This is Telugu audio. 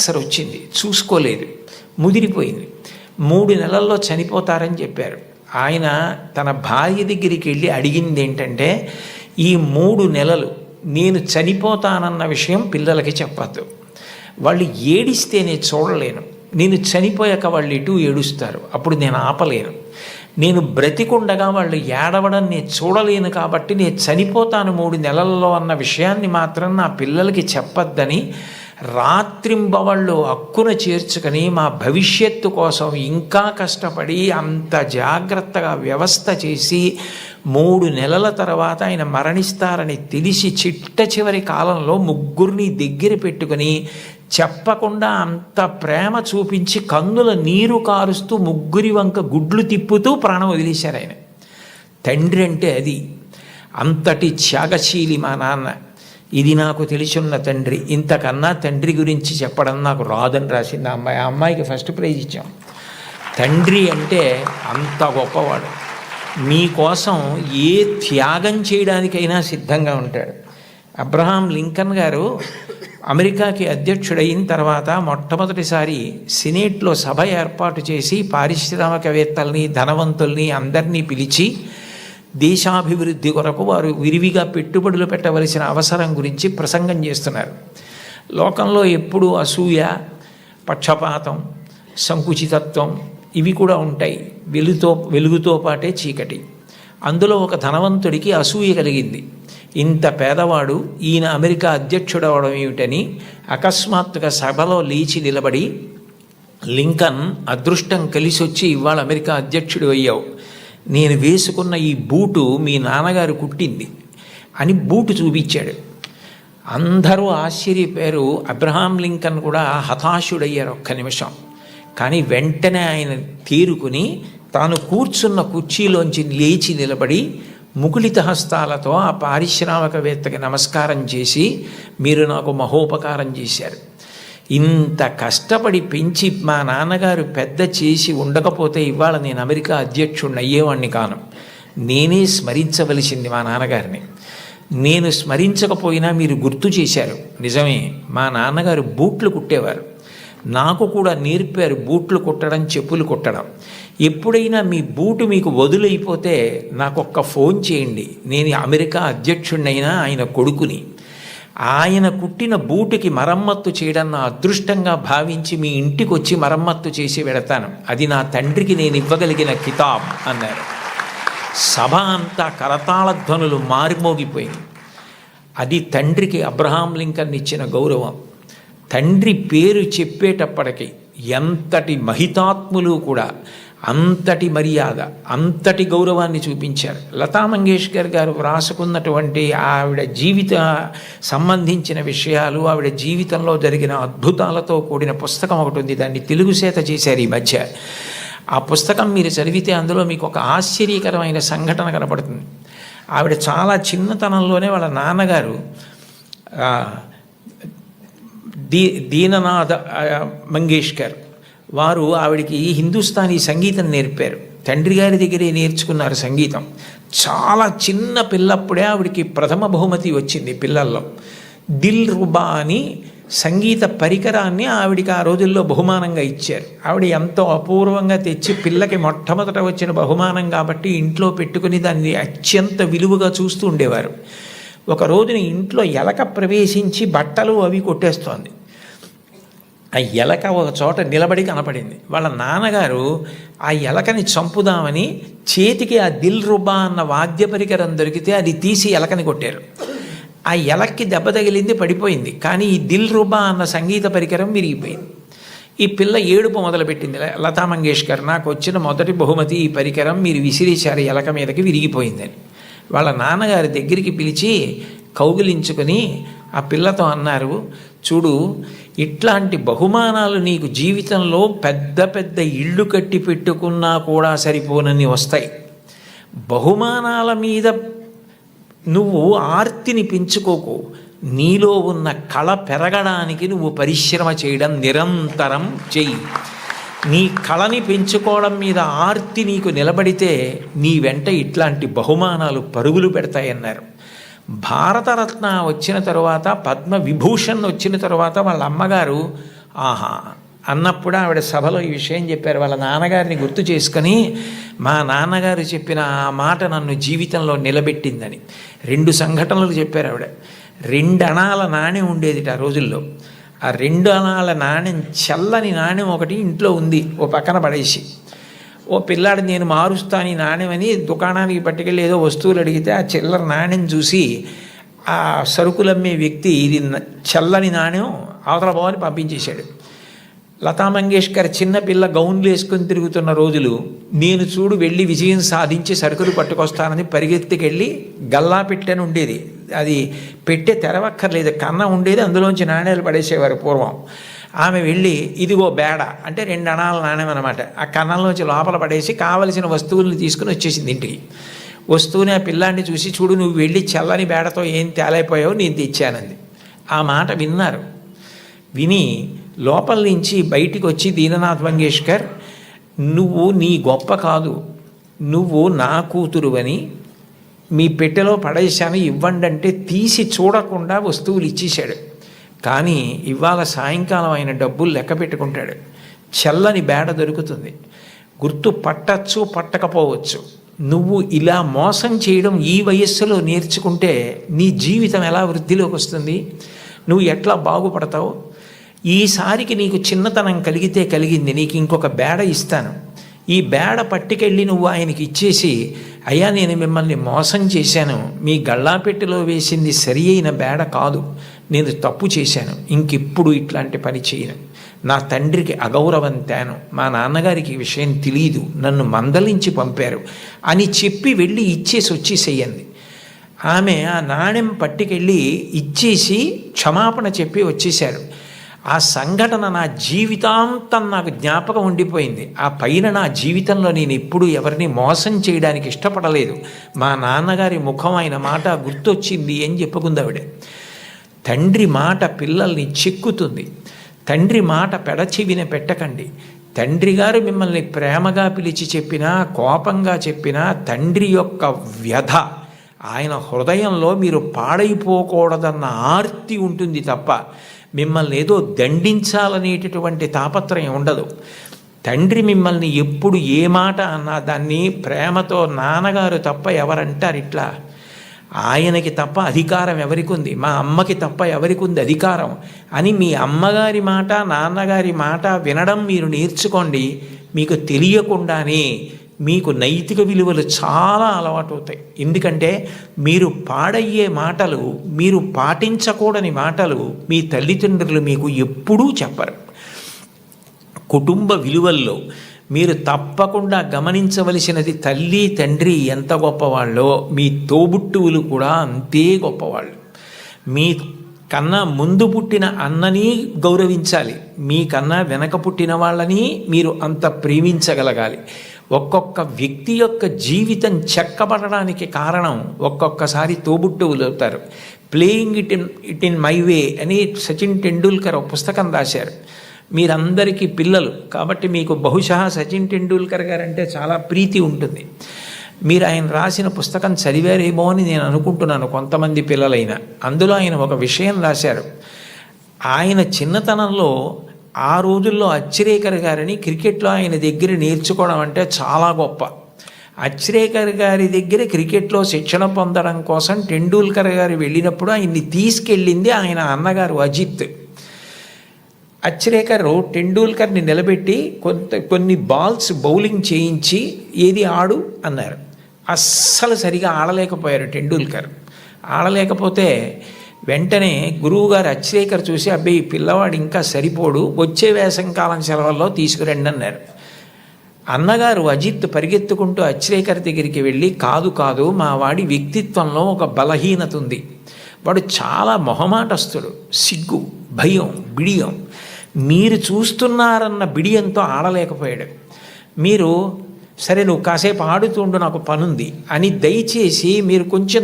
క్యాన్సర్ వచ్చింది, చూసుకోలేదు, ముదిరిపోయింది. 3 నెలల్లో చనిపోతారని చెప్పారు. ఆయన తన భార్య దగ్గరికి వెళ్ళి అడిగింది ఏంటంటే, ఈ 3 నెలలు నేను చనిపోతానన్న విషయం పిల్లలకి చెప్పద్దు, వాళ్ళు ఏడిస్తే నేను చూడలేను, నేను చనిపోయాక వాళ్ళు ఎటు ఏడుస్తారు, అప్పుడు నేను ఆపలేను, నేను బ్రతికుండగా వాళ్ళు ఏడవడం నేను చూడలేను, కాబట్టి నేను చనిపోతాను 3 నెలల్లో అన్న విషయాన్ని మాత్రం నా పిల్లలకి చెప్పద్దని రాత్రింబవళ్ళు హక్కున చేర్చుకొని మా భవిష్యత్తు కోసం ఇంకా కష్టపడి అంత జాగ్రత్తగా వ్యవస్థ చేసి 3 నెలల తర్వాత ఆయన మరణిస్తారని తెలిసి చిట్ట చివరి కాలంలో ముగ్గురిని దగ్గర పెట్టుకుని చెప్పకుండా అంత ప్రేమ చూపించి కన్నుల నీరు కారుస్తూ ముగ్గురి వంక గుడ్లు తిప్పుతూ ప్రాణం వదిలేశారు ఆయన. తండ్రి అంటే అది. అంతటి త్యాగశీలి మా నాన్న. ఇది నాకు తెలిసున్న తండ్రి. ఇంతకన్నా తండ్రి గురించి చెప్పడం నాకు రాదని రాసింది ఆ అమ్మాయి. ఆ అమ్మాయికి ఫస్ట్ ప్రైజ్ ఇచ్చాం. తండ్రి అంటే అంత గొప్పవాడు. మీకోసం ఏ త్యాగం చేయడానికైనా సిద్ధంగా ఉంటాడు. అబ్రహాం లింకన్ గారు అమెరికాకి అధ్యక్షుడయిన తర్వాత మొట్టమొదటిసారి సినేట్లో సభ ఏర్పాటు చేసి పారిశ్రామికవేత్తల్ని, ధనవంతుల్ని అందరినీ పిలిచి దేశాభివృద్ధి కొరకు వారు విరివిగా పెట్టుబడులు పెట్టవలసిన అవసరం గురించి ప్రసంగం చేస్తున్నారు. లోకంలో ఎప్పుడూ అసూయ, పక్షపాతం, సంకుచితత్వం ఇవి కూడా ఉంటాయి. వెలుగుతో పాటే చీకటి. అందులో ఒక ధనవంతుడికి అసూయ కలిగింది. ఇంత పేదవాడు ఈయన అమెరికా అధ్యక్షుడు అవడం ఏమిటని అకస్మాత్తుగా సభలో లేచి నిలబడి, లింకన్, అదృష్టం కలిసి వచ్చి ఇవాళ అమెరికా అధ్యక్షుడు అయ్యావు, నేను వేసుకున్న ఈ బూటు మీ నాన్నగారు కుట్టింది అని బూటు చూపించాడు. అందరూ ఆశ్చర్యపోయారు. అబ్రహాం లింకన్ కూడా హతాశుడయ్యారు ఒక్క నిమిషం. కానీ వెంటనే ఆయన తేరుకుని తాను కూర్చున్న కుర్చీలోంచి లేచి నిలబడి ముకుళిత హస్తాలతో ఆ పారిశ్రామికవేత్తకి నమస్కారం చేసి, మీరు నాకు మహోపకారం చేశారు, ఇంత కష్టపడి పెంచి మా నాన్నగారు పెద్ద చేసి ఉండకపోతే ఇవాళ నేను అమెరికా అధ్యక్షుడిని అయ్యేవాడిని కాను. నేనే స్మరించవలసింది మా నాన్నగారిని. నేను స్మరించకపోయినా మీరు గుర్తు చేశారు. నిజమే, మా నాన్నగారు బూట్లు కుట్టేవారు, నాకు కూడా నేర్పారు బూట్లు కుట్టడం, చెప్పులు కుట్టడం. ఎప్పుడైనా మీ బూటు మీకు వదులైపోతే నాకొక్క ఫోన్ చేయండి, నేను అమెరికా అధ్యక్షుడినైనా ఆయన కొడుకుని. ఆయన కుట్టిన బూటుకి మరమ్మత్తు చేయడం నా అదృష్టంగా భావించి మీ ఇంటికి వచ్చి మరమ్మత్తు చేసి వెడతాను. అది నా తండ్రికి నేను ఇవ్వగలిగిన కితాబ్ అన్నారు. సభ అంతా కరతాళ ధ్వనులు మారిమోగిపోయింది. అది తండ్రికి అబ్రహాం లింకన్ ఇచ్చిన గౌరవం. తండ్రి పేరు చెప్పేటప్పటికి ఎంతటి మహితాత్ములు కూడా అంతటి మర్యాద, అంతటి గౌరవాన్ని చూపించారు. లతా మంగేష్కర్ గారు వ్రాసుకున్నటువంటి ఆవిడ జీవిత సంబంధించిన విషయాలు, ఆవిడ జీవితంలో జరిగిన అద్భుతాలతో కూడిన పుస్తకం ఒకటి ఉంది. దాన్ని తెలుగు చేత చేశారు ఈ మధ్య. ఆ పుస్తకం మీరు చదివితే అందులో మీకు ఒక ఆశ్చర్యకరమైన సంఘటన కనపడుతుంది. ఆవిడ చాలా చిన్నతనంలోనే వాళ్ళ నాన్నగారు దీననాథ మంగేష్కర్ వారు ఆవిడికి హిందుస్థానీ సంగీతం నేర్పారు. తండ్రి గారి దగ్గరే నేర్చుకున్నారు సంగీతం. చాలా చిన్న పిల్లప్పుడే ఆవిడికి ప్రథమ బహుమతి వచ్చింది పిల్లల్లో. దిల్ రుబా అని సంగీత పరికరాన్ని ఆవిడికి ఆ రోజుల్లో బహుమానంగా ఇచ్చారు. ఆవిడ ఎంతో అపూర్వంగా తెచ్చి పిల్లకి మొట్టమొదట వచ్చిన బహుమానం కాబట్టి ఇంట్లో పెట్టుకుని దాన్ని అత్యంత విలువగా చూస్తూ ఉండేవారు. ఒక రోజున ఇంట్లో ఎలక ప్రవేశించి బట్టలు అవి కొట్టేస్తోంది. ఆ ఎలక ఒక చోట నిలబడి కనపడింది. వాళ్ళ నాన్నగారు ఆ ఎలకని చంపుదామని చేతికి ఆ దిల్ రుబా అన్న వాద్య పరికరం దొరికితే అది తీసి ఎలకని కొట్టారు. ఆ ఎలక్కి దెబ్బ తగిలింది, పడిపోయింది. కానీ ఈ దిల్ రుబా అన్న సంగీత పరికరం విరిగిపోయింది. ఈ పిల్ల ఏడుపు మొదలుపెట్టింది. లతా మంగేష్కర్, నాకు వచ్చిన మొదటి బహుమతి ఈ పరికరం, మీరు విసిరేశారు ఎలక మీదకి, విరిగిపోయిందని. వాళ్ళ నాన్నగారి దగ్గరికి పిలిచి కౌగిలించుకొని ఆ పిల్లతో అన్నారు, చూడు, ఇట్లాంటి బహుమానాలు నీకు జీవితంలో పెద్ద పెద్ద ఇళ్ళు కట్టి పెట్టుకున్నా కూడా సరిపోనని వస్తాయి. బహుమానాల మీద నువ్వు ఆర్తిని పెంచుకోకు. నీలో ఉన్న కళ పెరగడానికి నువ్వు పరిశ్రమ చేయడం నిరంతరం చెయ్యి. నీ కళని పెంచుకోవడం మీద ఆర్తి నీకు నిలబడితే నీ వెంట ఇట్లాంటి బహుమానాలు పరుగులు పెడతాయన్నారు. భారతరత్న వచ్చిన తరువాత, పద్మ విభూషణ్ వచ్చిన తరువాత వాళ్ళ అమ్మగారు ఆహా అన్నప్పుడు ఆవిడ సభలో ఈ విషయం చెప్పారు. వాళ్ళ నాన్నగారిని గుర్తు చేసుకొని, మా నాన్నగారు చెప్పిన ఆ మాట నన్ను జీవితంలో నిలబెట్టిందని 2 సంఘటనలు చెప్పారు ఆవిడ. 2 అణాల నాణ్యం ఉండేది ఆ రోజుల్లో. ఆ 2 అణాల నాణ్యం, చల్లని నాణ్యం ఒకటి ఇంట్లో ఉంది, ఓ పక్కన పడేసి, ఓ పిల్లాడు నేను మారుస్తాను ఈ నాణ్యం అని దుకాణానికి పట్టుకెళ్ళి ఏదో వస్తువులు అడిగితే ఆ చిల్లర నాణ్యం చూసి ఆ సరుకులమ్మే వ్యక్తి ఇది చల్లని నాణ్యం అవతల పోవని పంపించేశాడు. లతా మంగేష్కర్ చిన్నపిల్ల గౌన్లు వేసుకొని తిరుగుతున్న రోజులు, నేను చూడు వెళ్ళి విజయం సాధించి సరుకులు పట్టుకొస్తానని పరిగెత్తికెళ్ళి గల్లా పెట్టెని ఉండేది, అది పెట్టే తెరవక్కర్లేదు, కన్న ఉండేది, అందులోంచి నాణ్యాలు పడేసేవారు పూర్వం. ఆమె వెళ్ళి ఇదిగో బేడ అంటే 2 అణాల నాణ్యం అనమాట, ఆ కన్నంలోంచి లోపల పడేసి కావలసిన వస్తువులను తీసుకుని వచ్చేసింది ఇంటికి. వస్తువుని ఆ పిల్లాన్ని చూసి, చూడు నువ్వు వెళ్ళి చల్లని బేడతో ఏం తేలైపోయావు, నేను తెచ్చానంది. ఆ మాట విన్నారు. విని లోపల నుంచి బయటికి వచ్చి, దీననాథ్ మంగేష్కర్ నువ్వు నీ గొప్ప కాదు, నువ్వు నా కూతురువని మీ పెట్టెలో పడేశాను ఇవ్వండి అంటే తీసి చూడకుండా వస్తువులు ఇచ్చేశాడు. కానీ ఇవాళ సాయంకాలం ఆయన డబ్బులు లెక్క పెట్టుకుంటాడు. చల్లని బేడ దొరుకుతుంది, గుర్తు పట్టచ్చు పట్టకపోవచ్చు. నువ్వు ఇలా మోసం చేయడం ఈ వయస్సులో నేర్చుకుంటే నీ జీవితం ఎలా వృద్ధిలోకి వస్తుంది, నువ్వు ఎట్లా బాగుపడతావు? ఈసారికి నీకు చిన్నతనం కలిగితే కలిగింది, నీకు ఇంకొక బేడ ఇస్తాను, ఈ బేడ పట్టుకెళ్ళి నువ్వు ఆయనకి ఇచ్చేసి, అయ్యా నేను మిమ్మల్ని మోసం చేశాను, మీ గళ్ళాపెట్టెలో వేసింది సరి అయిన బేడ కాదు, నేను తప్పు చేశాను, ఇంకెప్పుడు ఇట్లాంటి పని చేయను, నా తండ్రికి అగౌరవం తేను, మా నాన్నగారికి ఈ విషయం తెలియదు, నన్ను మందలించి పంపారు అని చెప్పి వెళ్ళి ఇచ్చేసి వచ్చేసేయండి. ఆమె ఆ నాణ్యం పట్టుకెళ్ళి ఇచ్చేసి క్షమాపణ చెప్పి వచ్చేశారు. ఆ సంఘటన నా జీవితాంతం నాకు జ్ఞాపకం ఉండిపోయింది. ఆ పైన నా జీవితంలో నేను ఎప్పుడూ ఎవరిని మోసం చేయడానికి ఇష్టపడలేదు, మా నాన్నగారి ముఖం ఆయన మాట గుర్తొచ్చింది అని చెప్పుకుందావిడే. తండ్రి మాట పిల్లల్ని చెక్కుతుంది, తండ్రి మాట పెడచెవిన పెట్టకండి. తండ్రి గారు మిమ్మల్ని ప్రేమగా పిలిచి చెప్పినా, కోపంగా చెప్పినా, తండ్రి యొక్క వ్యధ, ఆయన హృదయంలో మీరు పాడైపోకూడదన్న ఆర్తి ఉంటుంది తప్ప మిమ్మల్ని ఏదో దండించాలనేటటువంటి తాపత్రయం ఉండదు. తండ్రి మిమ్మల్ని ఎప్పుడు ఏ మాట అన్నా దాన్ని ప్రేమతో, నాన్నగారు తప్ప ఎవరంటారు ఇట్లా, ఆయనకి తప్ప అధికారం ఎవరికి ఉంది, మా అమ్మకి తప్ప ఎవరికి ఉంది అధికారం అని మీ అమ్మగారి మాట, నాన్నగారి మాట వినడం మీరు నేర్చుకోండి. మీకు తెలియకుండానే మీకు నైతిక విలువలు చాలా అలవాటు అవుతాయి. ఎందుకంటే మీరు పాడయ్యే మాటలు, మీరు పాటించకూడని మాటలు మీ తల్లిదండ్రులు మీకు ఎప్పుడూ చెప్పరు. కుటుంబ విలువల్లో మీరు తప్పకుండా గమనించవలసినది, తల్లి తండ్రి ఎంత గొప్పవాళ్ళో మీ తోబుట్టువులు కూడా అంతే గొప్పవాళ్ళు. మీ కన్నా ముందు పుట్టిన అన్నని గౌరవించాలి, మీకన్నా వెనక పుట్టిన వాళ్ళని మీరు అంత ప్రేమించగలగాలి. ఒక్కొక్క వ్యక్తి యొక్క జీవితం చెక్కబడడానికి కారణం ఒక్కొక్కసారి తోబుట్టువులు అవుతారు. Playing it in my way అని సచిన్ టెండూల్కర్ ఒక పుస్తకం రాశారు. మీరందరికీ పిల్లలు కాబట్టి మీకు బహుశా సచిన్ టెండూల్కర్ గారు అంటే చాలా ప్రీతి ఉంటుంది. మీరు ఆయన రాసిన పుస్తకం చదివారేమో అని నేను అనుకుంటున్నాను, కొంతమంది పిల్లలైనా. అందులో ఆయన ఒక విషయం రాశారు. ఆయన చిన్నతనంలో ఆ రోజుల్లో అచ్రేకర్ గారిని క్రికెట్లో ఆయన దగ్గర నేర్చుకోవడం అంటే చాలా గొప్ప. అచ్రేకర్ గారి దగ్గర క్రికెట్లో శిక్షణ పొందడం కోసం టెండూల్కర్ గారు వెళ్ళినప్పుడు ఆయన్ని తీసుకెళ్ళింది ఆయన అన్నగారు అజిత్. అచ్రేకర్ టెండూల్కర్ని నిలబెట్టి కొన్ని బాల్స్ బౌలింగ్ చేయించి ఏది ఆడు అన్నారు. అస్సలు సరిగా ఆడలేకపోయారు టెండూల్కర్. ఆడలేకపోతే వెంటనే గురువుగారు అచ్రేకర్ చూసి, అబ్బాయి ఈ పిల్లవాడు ఇంకా సరిపోడు, వచ్చే వేసంకాలం సెలవుల్లో తీసుకురండి అన్నారు. అన్నగారు అజిత్ పరిగెత్తుకుంటూ అచ్రేకర్ దగ్గరికి వెళ్ళి, కాదు కాదు, మా వాడి వ్యక్తిత్వంలో ఒక బలహీనత ఉంది, వాడు చాలా మొహమాటస్తుడు, సిగ్గు, భయం, బిడియం, మీరు చూస్తున్నారన్న బిడియంతో ఆడలేకపోయాడు. మీరు సరే నువ్వు కాసేపు ఆడుతుండు నాకు పనుంది అని దయచేసి మీరు కొంచెం